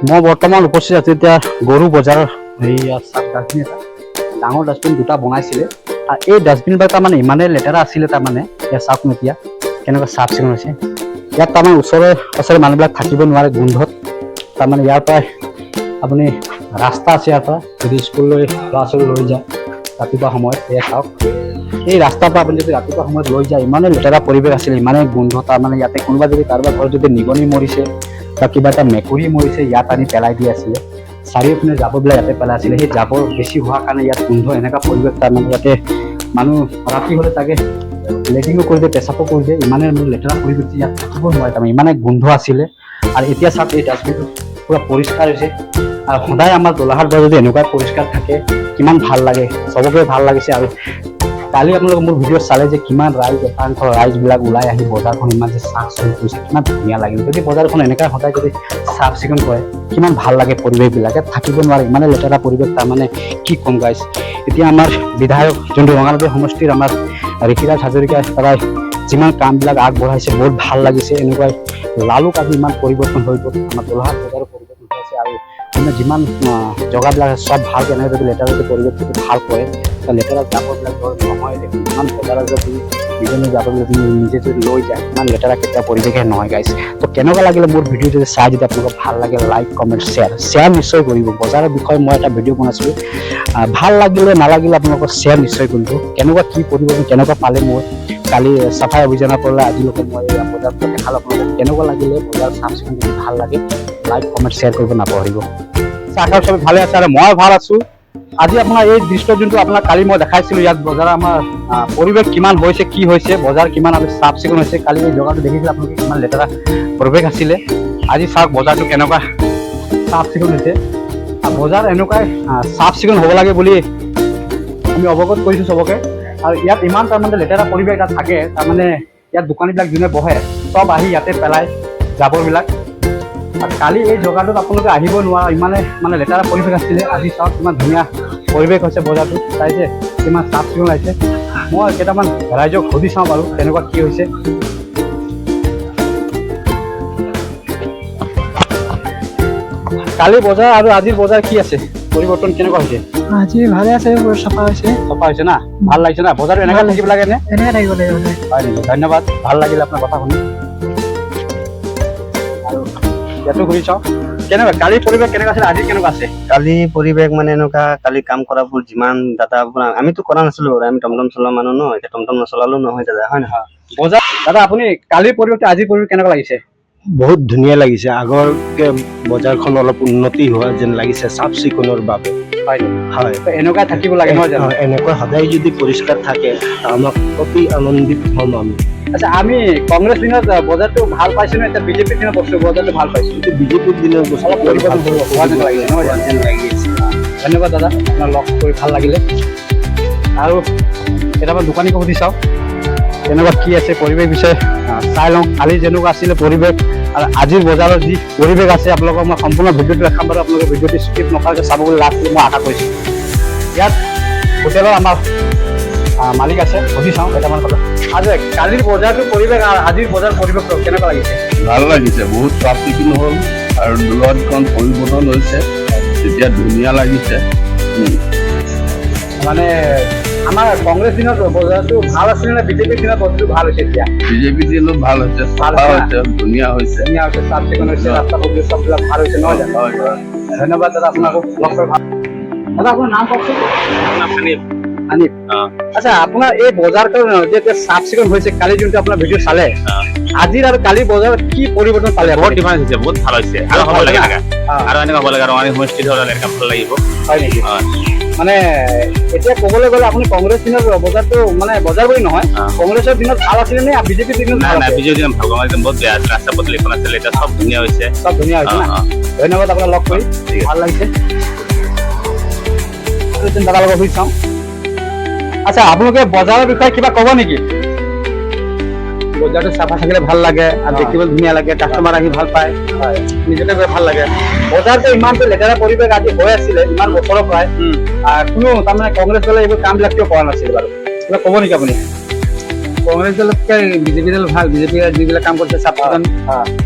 মই বৰ্তমান উপস্থিত আছো এতিয়া গৰু বজাৰৰ চাব ডাষ্টবিন এটা ডাঙৰ ডাষ্টবিন দুটা বনাইছিলে আৰু এই ডাষ্টবিনবিলাক তাৰমানে ইমানেই লেতেৰা আছিলে তাৰমানে ইয়াত চাওক এতিয়া কেনেকুৱা চাফ চিকুণ হৈছে ইয়াত তাৰমানে ওচৰে মানুহবিলাক থাকিব নোৱাৰে গোন্ধত তাৰমানে ইয়াৰ পৰা আপুনি ৰাস্তা আছে ইয়াৰ পৰা যদি স্কুললৈ ল'ৰা ছোৱালী লৈ যায় ৰাতিপুৱা সময়ত এয়া চাওক এই ৰাস্তাৰ পৰা আপুনি যদি ৰাতিপুৱা সময়ত লৈ যায় ইমানেই লেতেৰা পৰিৱেশ আছিলে ইমানেই গোন্ধ তাৰমানে ইয়াতে কোনোবা যদি কাৰোবাৰ ঘৰত যদি নিগনি মৰিছে বা কিবা এটা মেকুৰী মৰিছে ইয়াত আনি পেলাই দি আছিলে চাৰিওপিনে জাবৰবিলাক ইয়াতে পেলাই আছিলে সেই জাবৰ বেছি হোৱাৰ কাৰণে ইয়াত গোন্ধ এনেকুৱা পৰিৱেশ তাৰমানে ইয়াতে মানুহ ৰাতি হ'লে তাকে লেট্ৰিনো কৰি দিয়ে পেচাবো কৰি দিয়ে ইমানে লেতেৰা পৰিৱেশ ইয়াত থাকিব নোৱাৰে তাৰমানে ইমানে গোন্ধ আছিলে আৰু এতিয়া চাওক এই ডাষ্টবিনটো পুৰা পৰিষ্কাৰ হৈছে আৰু সদায় আমাৰ গোলাঘাট বজাৰ যদি এনেকুৱা পৰিষ্কাৰ থাকে কিমান ভাল লাগে চবকে ভাল লাগিছে আৰু কালি আপোনালোকে মোৰ ভিডিঅ' চালে যে কিমান ৰাইজ একাংশ ৰাইজবিলাক ওলাই আহি বজাৰখন ইমান যে চাফ চিকুণ কৰিছে কিমান ধুনীয়া লাগিল যদি বজাৰখন এনেকৈ সদায় যদি চাফ চিকুণ কৰে কিমান ভাল লাগে পৰিৱেশবিলাকে থাকিব নোৱাৰে ইমানে লেতেৰা পৰিৱেশ তাৰমানে কি ক'ম গাইজ এতিয়া আমাৰ বিধায়ক যোনটো ৰঙানদী সমষ্টিৰ আমাৰ ঋষিৰাজ হাজৰিকাই সদায় যিমান কামবিলাক আগবঢ়াইছে বহুত ভাল লাগিছে এনেকুৱাই লালুক আজি ইমান পৰিৱৰ্তন হৈ গ'ল আমাৰ গোলাঘাট বজাৰৰ পৰিৱৰ্তন হৈ আছে আৰু যিমান জেগাবিলাক চব ভাল কেনেকৈ যদি লেতেৰা যদি পৰিৱেশ যদি ভাল কৰে লেতেৰা জাবৰবিলাক নহয় দেখোন ইমান বজাৰত যদি বিভিন্ন জাবৰবিলাক যদি নিজে যদি লৈ যায় ইমান লেতেৰা কেতিয়াও পৰিৱেশে নহয় গাইছ তো কেনেকুৱা লাগিলে মোৰ ভিডিঅ' যদি চাই যদি আপোনালোকক ভাল লাগে লাইক কমেণ্ট শ্বেয়াৰ নিশ্চয় কৰিব বজাৰৰ বিষয়ে মই এটা ভিডিঅ' বনাইছিলোঁ ভাল লাগিলে নালাগিলে আপোনালোকক শ্বেয়াৰ নিশ্চয় কৰিব কেনেকুৱা কি পৰিৱেশ কেনেকুৱা পালে মোৰ কালি চাফাই অভিযানৰ পৰা আজিলৈকে মই বজাৰটো দেখালোঁ আপোনালোকক কেনেকুৱা লাগিলে বজাৰ চাফ চিকুণ যদি ভাল লাগে লাইক কমেণ্ট শ্বেয়াৰ কৰিব নাপাহৰিব আশা চবে ভালে আছে আৰু মই ভাল আছোঁ আজি আপোনাৰ এই দৃশ্য যোনটো আপোনাক কালি মই দেখাইছিলোঁ ইয়াত বজাৰ আমাৰ পৰিৱেশ কিমান হৈছে কি হৈছে বজাৰ কিমান আমি চাফ চিকুণ হৈছে কালি এই জেগাটো দেখিছিলে আপোনালোকে কিমান লেতেৰা পৰিৱেশ আছিলে আজি চাওক বজাৰটো কেনেকুৱা চাফ চিকুণ হৈছে আৰু বজাৰ এনেকুৱাই চাফ চিকুণ হ'ব লাগে বুলি আমি অৱগত কৰিছোঁ চবকে আৰু ইয়াত ইমান তাৰমানে লেতেৰা পৰিৱেশ এটা থাকে তাৰমানে ইয়াত দোকানীবিলাক যোনে বহে চব আহি ইয়াতে পেলায় জাবৰবিলাক আৰু কালি এই জেগাটোত আপোনালোকে আহিব নোৱাৰা ইমানে মানে লেতেৰা পৰিৱেশ আছিলে আজি চাওক কিমান ধুনীয়া পৰিৱেশ হৈছে বজাৰটো চাইছে কিমান চাফ চিকুণ লাগিছে মই কেইটামান ৰাইজক সুধি চাওঁ বাৰু কেনেকুৱা কি হৈছে কালি বজাৰ আৰু আজিৰ বজাৰ কি আছে পৰিৱৰ্তন কেনেকুৱা হৈছে আজি ভালে আছে চাফা হৈছে না ভাল লাগিছে না বজাৰটো এনেকৈ থাকিব লাগে নে এনেকৈ থাকিব লাগিব হয় নেকি ধন্যবাদ ভাল লাগিলে আপোনাৰ কথা শুনি আৰু ইয়াতো ঘূৰি চাওঁ কেনেকুৱা কালি পৰিৱেশ কেনেকুৱা আছিল আজি কেনেকুৱা আছে কালি পৰিৱেশ মানে এনেকুৱা কালি কাম কৰাবোৰ যিমান দাদা আমিতো কৰা নাছিলো আমি টমটম চলোৱা মানুহ ন এতিয়া টমটম নচলালেও নহয় দাদা হয় নহয় বজাৰ দাদা আপুনি কালিৰ পৰিৱেশটো আজিৰ পৰিৱেশ কেনেকুৱা লাগিছে বহুত ধুনীয়া লাগিছে আগৰকে বজাৰখন অলপ উন্নতি হোৱা যেন লাগিছে চাফ চিকুণৰ বাবে হয় হয় এনেকুৱা থাকিব লাগে নহয় জানো এনেকুৱা সদায় যদি পৰিষ্কাৰ থাকে আমাক অতি আনন্দিত হ'ম আমি আচ্ছা আমি কংগ্ৰেছ দিনত বজাৰটো ভাল পাইছোঁ নে এতিয়া বিজেপিৰ দিনত বস্তু বজাৰটো ভাল পাইছোঁ কিন্তু বিজেপিৰ দিনৰ বস্তু অলপ পৰিৱৰ্তন হোৱা যেন লাগিছে নহয় জানো যেন লাগি আছে ধন্যবাদ দাদা আপোনাৰ লগ কৰি ভাল লাগিলে আৰু কেইটামান দোকানীকো সুধি চাওঁ কেনেকুৱা কি আছে পৰিৱেশ বিষয়ে চাই লওঁ কালি যেনেকুৱা আছিলে পৰিৱেশ আৰু আজিৰ বজাৰৰ যি পৰিৱেশ আছে আপোনালোকক মই সম্পূৰ্ণ ভিডিঅ'টো দেখাম বাৰু আপোনালোকে ভিডিঅ'টো স্কিপ নকৰাকৈ চাব বুলি লাভ কৰি মই আশা কৰিছোঁ ইয়াত হোটেলৰ আমাৰ মালিক আছে সুধি চাওঁ কেইটামান কথা আজি কালিৰ বজাৰটোৰ পৰিৱেশ আৰু আজিৰ বজাৰ পৰিৱেশটো কেনেকুৱা লাগিছে ভাল লাগিছে বহুত চাফ চিকুণ হ'ল আৰু দোকানখন পৰিৱৰ্তন হৈছে তেতিয়া ধুনীয়া লাগিছে মানে আমাৰ কংগ্ৰেছ দিনত বজাৰটো ভাল আছিলে নে বিজেপিৰ দিনত বস্তুটো ভাল হৈছে এতিয়া বিজেপি দিনত ভাল হৈছে চাফা হৈছে ধুনীয়া হৈছে ধুনীয়া হৈছে চাফ চিকুণ হৈছে ৰাস্তা পদূলি চববিলাক ভাল হৈছে নহয় জানো হয় হয় ধন্যবাদ দাদা আপোনাকো লগ কৰি ভাল দাদা আপোনাৰ নাম কওকচোন আনিব আচ্ছা আপোনাৰ এই বজাৰখন যে এতিয়া চাফ চিকুণ হৈছে কালি যোনটো আপোনাৰ ভিডিঅ' চালে আজিৰ আৰু কালি বজাৰত কি পৰিৱৰ্তন পালে বহুত ডিফাৰেন্স হৈছে বহুত ভাল হৈছে আৰু হ'ব লাগে আৰু এনেকুৱা হ'ব লাগে আৰু আমি সমষ্টিত হ'লে এনেকুৱা ভাল লাগিব হয় নেকি মানে এতিয়া ক'বলৈ গ'লে আপুনি কংগ্ৰেছ দিনত বজাৰটো মানে বজাৰ বুলি নহয় কংগ্ৰেছৰ দিনত ভাল আছিলে নে বিজেপিৰ দিনত নাই নাই বিজেপি দিনত ভাল একদম বহুত বেয়া আছিল ৰাস্তা পদূলিখন আছিলে এতিয়া চব ধুনীয়া হৈছে চব ধুনীয়া হৈছে না ধন্যবাদ আপোনাক লগ কৰি ভাল লাগিছে দাদাৰ লগত সুধি চাওঁ আচ্ছা আপোনালোকে বজাৰৰ বিষয়ে কিবা ক'ব নেকি বজাৰটো চাফা থাকিলে ভাল লাগে আৰু দেখিবলৈ ধুনীয়া লাগে কাষ্টমাৰ আহি ভাল পায় নিজকে গৈ ভাল লাগে বজাৰটো ইমানটো লেতেৰা পৰিৱেশ আজি হৈ আছিলে ইমান বছৰৰ পৰাই কোনো তাৰমানে কংগ্ৰেছ দলে এইবোৰ কামবিলাক কিয় কৰা নাছিল বাৰু কিবা ক'ব নেকি আপুনি কংগ্ৰেছ দলতকৈ বিজেপি দল ভাল বিজেপিয়ে যিবিলাক কাম কৰিছে চাফা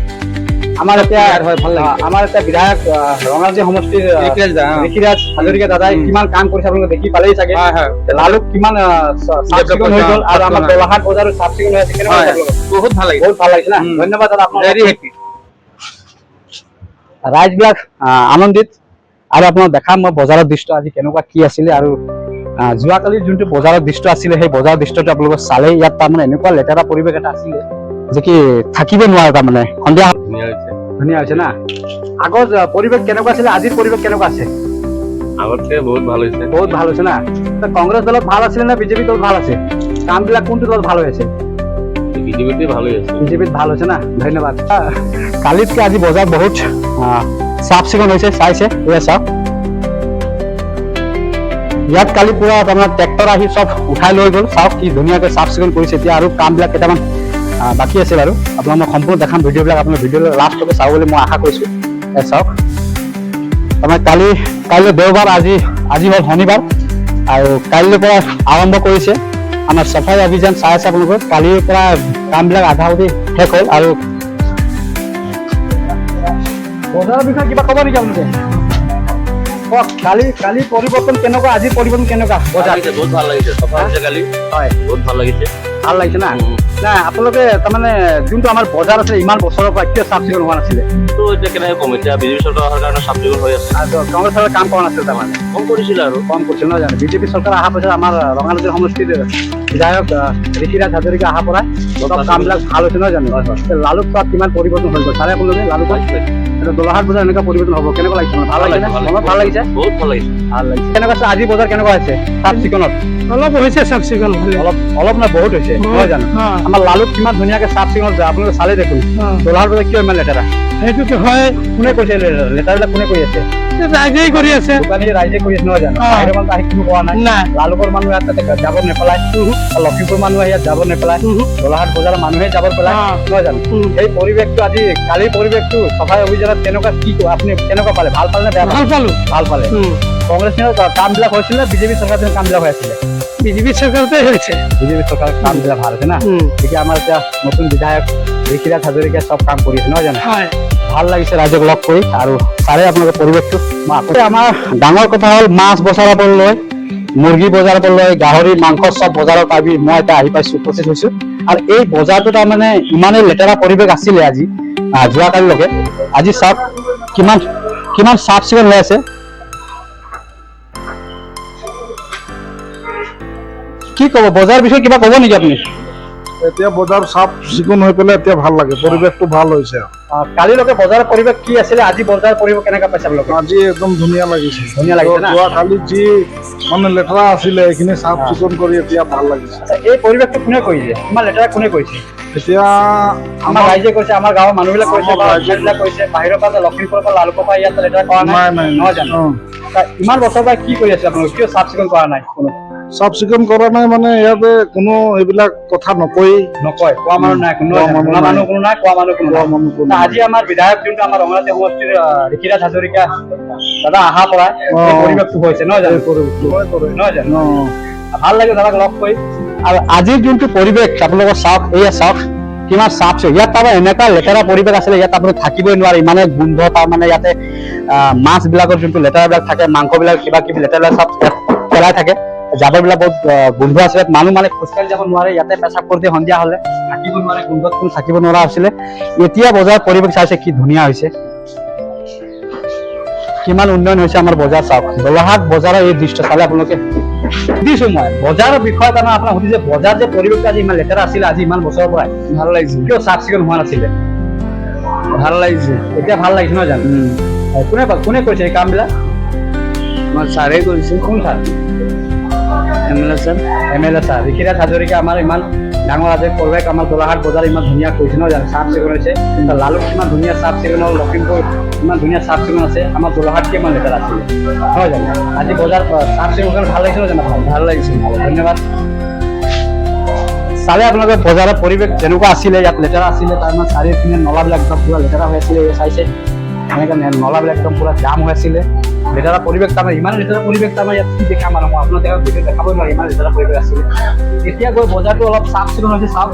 আমাৰ এতিয়া আমাৰ এতিয়া বিধায়ক ৰঙাজী সমষ্টিৰ ঋষিৰাজ হাজৰিকা দাদাই কিমান কাম কৰিছে আপোনালোকে দেখি পালেই চাগে লালুক কিমান চাফ চিকুণ হৈ গ'ল আৰু আমাৰ গোলাঘাট বজাৰো চাফ চিকুণ হৈ আছে কেনেকুৱা লাগিছে আপোনালোকৰ? বহুত ভাল লাগিছে। বহুত ভাল লাগিছে না ধন্যবাদ দাদা আপোনাক ভেৰি হেপী। ৰাইজবিলাক আনন্দিত আৰু আপোনাক দেখাম মই বজাৰৰ দৃশ্য আজি কেনেকুৱা কি আছিলে আৰু যোৱাকালি যোনটো বজাৰৰ দৃশ্য আছিলে সেই বজাৰৰ দৃশ্যটো আপোনালোকে চালে ইয়াত তাৰমানে এনেকুৱা লেতেৰা পৰিৱেশ এটা আছিলে যে কি থাকিব নোৱাৰে তাৰমানে সন্ধিয়া ধুনীয়া হৈছে। ধুনীয়া হৈছে না আগৰ পৰিৱেশ কেনেকুৱা আছিলে আজিৰ পৰিৱেশ কেনেকুৱা আছে? আগতকে বহুত ভাল হৈছে। বহুত ভাল হৈছে না কংগ্ৰেছ দলত ভাল আছিলে না বিজেপি দলত ভাল আছে কামবিলাক কোনটো দলত ভাল হৈ আছে? বিজেপিতে ভাল হৈ আছে। বিজেপিত ভাল হৈছে না ধন্যবাদ কালিতকে আজি বজাৰ বহুত চাফ চিকুণ হৈছে চাইছে এয়া চাওক ইয়াত কালি পুৰা তাৰমানে ট্ৰেক্টৰ আহি চব উঠাই লৈ গ'ল চাওক কি ধুনীয়াকৈ চাফ চিকুণ কৰিছে এতিয়া আৰু কামবিলাক কেইটামান বাকী আছে বাৰু আপোনাক মই সম্পূৰ্ণ দেখাম ভিডিঅ'বিলাক আপোনাৰ ভিডিঅ' লাষ্টলৈকে চাব বুলি মই আশা কৰিছোঁ এয়া চাওক তাৰমানে কাইলৈ দেওবাৰ আজি হ'ল শনিবাৰ আৰু কাইলৈৰ পৰা আৰম্ভ কৰিছে আমাৰ চাফাই অভিযান চাই আছে আপোনালোকৰ কালিৰ পৰা কামবিলাক আধা অধি শেষ হ'ল আৰু বজাৰৰ বিষয়ে কিবা ক'ব নেকি আপোনালোকে কওক কালি পৰিৱৰ্তন কেনেকুৱা আজিৰ পৰিৱৰ্তন কেনেকুৱা বজাৰ বহুত ভাল লাগিছে। চফা হৈছে কালি। হয় বহুত ভাল লাগিছে। ভাল লাগিছে না নাই আপোনালোকে তাৰমানে যোনটো আমাৰ বজাৰ আছে ইমান বছৰৰ পৰা কিয় চাফ চিকুণ হোৱা নাছিলে তো এতিয়া কেনেকৈ কম এতিয়া বিজেপি চৰকাৰ অহাৰ কাৰণে চাফ চিকুণ হৈ আছে। আৰু কংগ্ৰেছ চৰকাৰে কাম কৰা নাছিল তাৰমানে কম কৰিছিলে আৰু। কম কৰিছিল নহয় জানো বিজেপি চৰকাৰ অহাৰ পাছত আমাৰ ৰঙানদী সমষ্টিৰ বিধায়ক ঋষিৰাজ হাজৰিকা অহাৰ পৰা চব কামবিলাক ভাল হৈছে নহয় জানো লালুক চোৱাত কিমান পৰিৱৰ্তন হৈ গ'ল চাৰে আপোনালোকে লালুকত এটা গোলাঘাট বজাৰ এনেকুৱা পৰিৱৰ্তন হ'ব কেনেকুৱা লাগিছে ভাল লাগিছে মনত ভাল লাগিছে বহুত ভাল লাগিছে। ভাল লাগিছে কেনেকুৱা আছে আজি বজাৰ কেনেকুৱা হৈছে চাফ চিকুণত অলপ হৈছে চাফ চিকুণ অলপ না বহুত হৈছে নহয় জানো আমাৰ লালুক কিমান ধুনীয়াকে চাফ চিকুণ হৈছে আপোনালোকে চালে দেখোন গোলাঘাট বজাৰ কিয় ইমান লেতেৰা সেইটোতো হয় কোনে কৈছে লেতেৰাবিলাক কোনে কৰি আছে ৰাইজেই কৰি আছে দোকানী ৰাইজে কৰি আছে নহয় জানো বাহিৰৰ মানুহ আহি কোনো কৰা নাই নাই লালুকৰ মানুহ ইয়াত যাব নেপেলায় লখিমপুৰ মানুহ ইয়াত যাব নেপেলায় গোলাঘাট বজাৰৰ মানুহে যাব পেলায় নহয় জানো এই পৰিৱেশটো আজি কালিৰ পৰিৱেশটো চাফাই অভিযানত কেনেকুৱা কি আপুনি কেনেকুৱা পালে ভাল পালে নে বেয়া ভাল পালো ভাল পালে কংগ্ৰেছ কামবিলাক হৈছিলে বিজেপি চৰকাৰ কামবিলাক হৈ আছিলে বিজেপি চৰকাৰতে হৈছে বিজেপি চৰকাৰৰ কামবিলাক ভাল হৈছে না এতিয়া আমাৰ এতিয়া নতুন বিধায়ক ঋষিৰাজ হাজৰিকাই চব কাম কৰি আছে নহয় জানো হয় ভাল লাগিছে ৰাইজক লগ কৰি আৰু চাৰে আপোনালোকৰ পৰিৱেশটো আমাৰ ডাঙৰ কথা হ'ল মাছ বজাৰৰ পৰা লৈ মুৰ্গী বজাৰৰ পৰা লৈ গাহৰি মাংস চব বজাৰত আমি মই এতিয়া আহি পাইছো উপস্থিত হৈছো আৰু এই বজাৰটো তাৰমানে ইমানেই লেতেৰা পৰিৱেশ আছিলে আজি যোৱাকালিলৈকে আজি চাওক কিমান চাফ চিকুণ হৈ আছে কি ক'ব বজাৰৰ বিষয়ে কিবা ক'ব নেকি আপুনি এতিয়া বজাৰ চাফ চিকুণ হৈ পেলাই এতিয়া ভাল লাগে পৰিৱেশটো ভাল হৈছে কালিলৈকে বজাৰৰ পৰিৱেশ কি আছিলে আজি বজাৰৰ পৰিৱেশ কেনেকুৱা পাইছে আপোনালোকে আজি একদম ধুনীয়া লাগিছে ধুনীয়া লাগিছে না যোৱাকালি যি মানে লেতেৰা আছিলে এইখিনি চাফ চিকুণ কৰি এতিয়া ভাল লাগিছে এই পৰিৱেশটো কোনে কৰিছে ইমান লেতেৰা কোনে কৰিছে এতিয়া আমাৰ ৰাইজে কৈছে আমাৰ গাঁৱৰ মানুহবিলাক কৈছে বা ৰাইজবিলাক কৈছে বাহিৰৰ পৰা লখিমপুৰৰ পৰা লালুকৰ পৰা ইয়াত লেতেৰা কৰা নাই নহয় জানো ইমান বছৰৰ পৰা কি কৰি আছে আপোনালোকে কিয় চাফ চিকুণ কৰা নাই কোনো চাফ চিকুণ কৰা নাই মানে ইয়াতে কোনো এইবিলাক কথা নকয় কোৱা মানুহ নাই কোনো শুনা মানুহ কোনো নাই কোৱা মানুহ কোনো নাই আজি আমাৰ বিধায়ক যোনটো আমাৰ ৰঙালী সমষ্টিৰ ঋষিৰাজ হাজৰিকা দাদা অহাৰ পৰা এই পৰিৱেশটো হৈছে নহয় জানো নহয় জানো ভাল লাগে দাদাক লগ কৰি আৰু আজিৰ যোনটো পৰিৱেশ আপোনালোকৰ চাওক এয়া চাওক কিমান চাফ চিকুণ ইয়াত তাৰমানে এনেকুৱা লেতেৰা পৰিৱেশ আছিলে ইয়াত আপুনি থাকিবই নোৱাৰে ইমানে গোন্ধ তাৰমানে ইয়াতে মাছবিলাকৰ যোনটো লেতেৰাবিলাক থাকে মাংসবিলাক কিবা কিবি লেতেৰা চব পেলাই থাকে জাবৰবিলাক বহুত গোন্ধ আছিলে মানুহ মানে খোজকাঢ়ি যাব নোৱাৰে ইয়াতে পেচাব কৰোঁতে সন্ধিয়া হ'লে থাকিব নোৱাৰে গোন্ধত কোনো থাকিব নোৱাৰা হৈছিলে এতিয়া বজাৰৰ পৰিৱেশ চাইছে কি ধুনীয়া হৈছে কিমান উন্নয়ন হৈছে আমাৰ বজাৰ চাওক গোলাঘাট বজাৰৰ এই দৃশ্য চালে আপোনালোকে সুধিছো মই বজাৰৰ বিষয়ে তাৰমানে আপোনাক সুধিছে বজাৰ যে পৰিৱেশটো আজি ইমান লেতেৰা আছিলে আজি ইমান বছৰৰ পৰাই ভাল লাগিছে কিয় চাফ চিকুণ হোৱা নাছিলে ভাল লাগিছে এতিয়া ভাল লাগিছে নহয় জানো কোনে কৰিছে এই কামবিলাক আমাৰ ছাৰে কৰিছে কোন sir MLA sir Rishiraj Hazarika আমাৰ ইমান ডাঙৰ আজি পৰিৱেশ আমাৰ গোলাঘাট বজাৰ ইমান ধুনীয়া কৰিছে নহয় জানো চাফ চিকুণ হৈছে লালুক কিমান ধুনীয়া চাফ চিকুণ হ'ল লখিমপুৰ ইমান ধুনীয়া চাফ চিকুণ আছে আমাৰ গোলাঘাট কিমান লেতেৰা আছিলে নহয় জানো আজি বজাৰ চাফ চিকুণ কাৰণে ভাল লাগিছে নহয় জানো ভাল লাগিছে ধন্যবাদ চালে আপোনালোকে বজাৰৰ পৰিৱেশ যেনেকুৱা আছিলে ইয়াত লেতেৰা আছিলে তাৰমানে চাৰিওপিনে নলাবিলাক একদম পুৰা লেতেৰা হৈ আছিলে চাইছে এনেকৈ নলাবিলাক একদম পুৰা জাম হৈ আছিলে লেতেৰা পৰিৱেশ তাৰমানে ইমান লেতেৰা পৰিৱেশ তাৰমানে ইয়াত কি দেখাম আৰু মই আপোনালোকে ভিডিঅ' দেখাবই নোৱাৰিম ইমান লেতেৰা পৰিৱেশ আছিলে এতিয়া গৈ বজাৰটো অলপ চাফ চিকুণ হৈছে চাওক